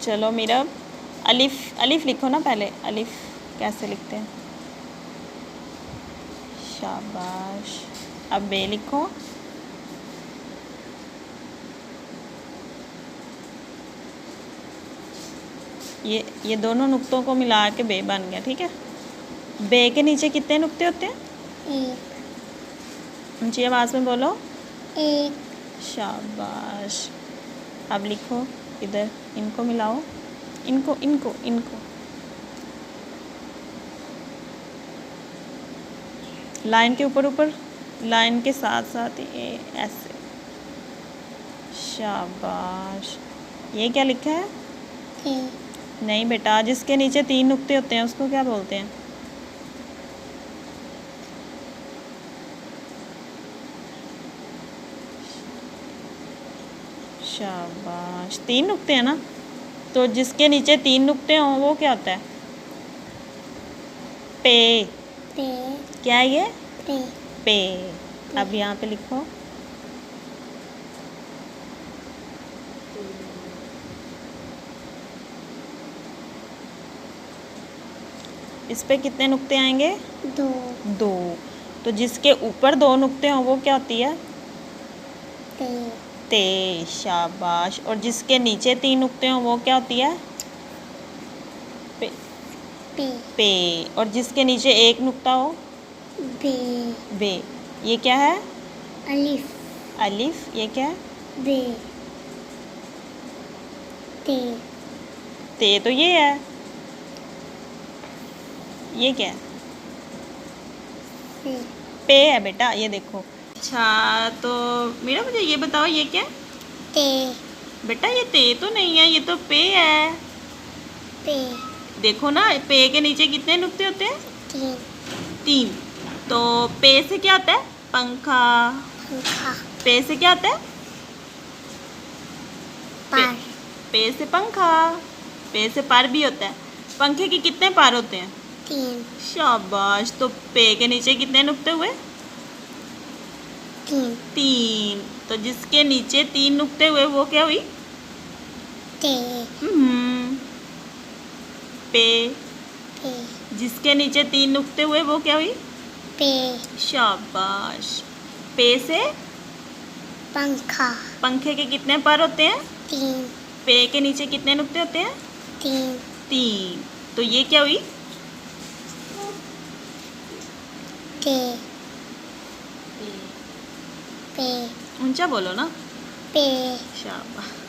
चलो मेरा अलिफ, अलिफ लिखो ना पहले। अलिफ कैसे लिखते हैं? शाबाश। अब बे लिखो। ये दोनों नुक्तों को मिला के बे बन गया, ठीक है। बे के नीचे कितने नुक्ते होते हैं? एक। ऊंची आवाज़ में बोलो। एक। शाबाश। अब लिखो इधर, इनको मिलाओ, इनको इनको इनको। लाइन के ऊपर ऊपर, लाइन के साथ साथ ये ऐसे। शाबाश। ये क्या लिखा है? नहीं बेटा, जिसके नीचे 3 नुक्ते होते हैं उसको क्या बोलते हैं? शाबाश। 3 नुक्ते हैं ना, तो जिसके नीचे 3 नुक्ते हों वो क्या होता है? पे। पे। क्या है ये? पे। पे। अब यहाँ पे लिखो। इस पे कितने नुक्ते आएंगे? 2। 2। तो जिसके ऊपर 2 नुक्ते हों वो क्या होती है? ते। ते। शाबाश। और जिसके नीचे 3 नुक्ते हों वो क्या होती है? पे। पे। पे। और जिसके नीचे 1 नुक्ता हो? बे। बे। ये क्या है? अलिफ। अलिफ। ये क्या है? बे। ते। ते तो ये है। ये क्या है? पे। पे है बेटा, ये देखो। अच्छा, तो मेरा मुझे ये बताओ, ये क्या है? ते। बेटा ये ते तो नहीं है, ये तो पे है। पे। देखो ना, पे के नीचे कितने नुक्ते होते हैं? 3। 3। तो पे से क्या होता है? पंखा। पंखा। पे से क्या होता है? पर। पे से पंखा। पे से पर भी होता है। पंखे के कितने पर होते हैं? 3। शाबाश। तो पे के नीचे कितने नुक्ते हुए? 3। 3। तो जिसके नीचे 3 नुक्ते हुए वो क्या हुई? ते। पे। पे। जिसके नीचे 3 नुक्ते हुए वो क्या हुई? पे। शाबाश। पे से पंखा। पंखे के कितने पर होते हैं? 3। पे के नीचे कितने नुक्ते होते हैं? 3। 3। तो ये क्या हुई? ते। पे। ऊंचा बोलो ना। पे। शाबाश।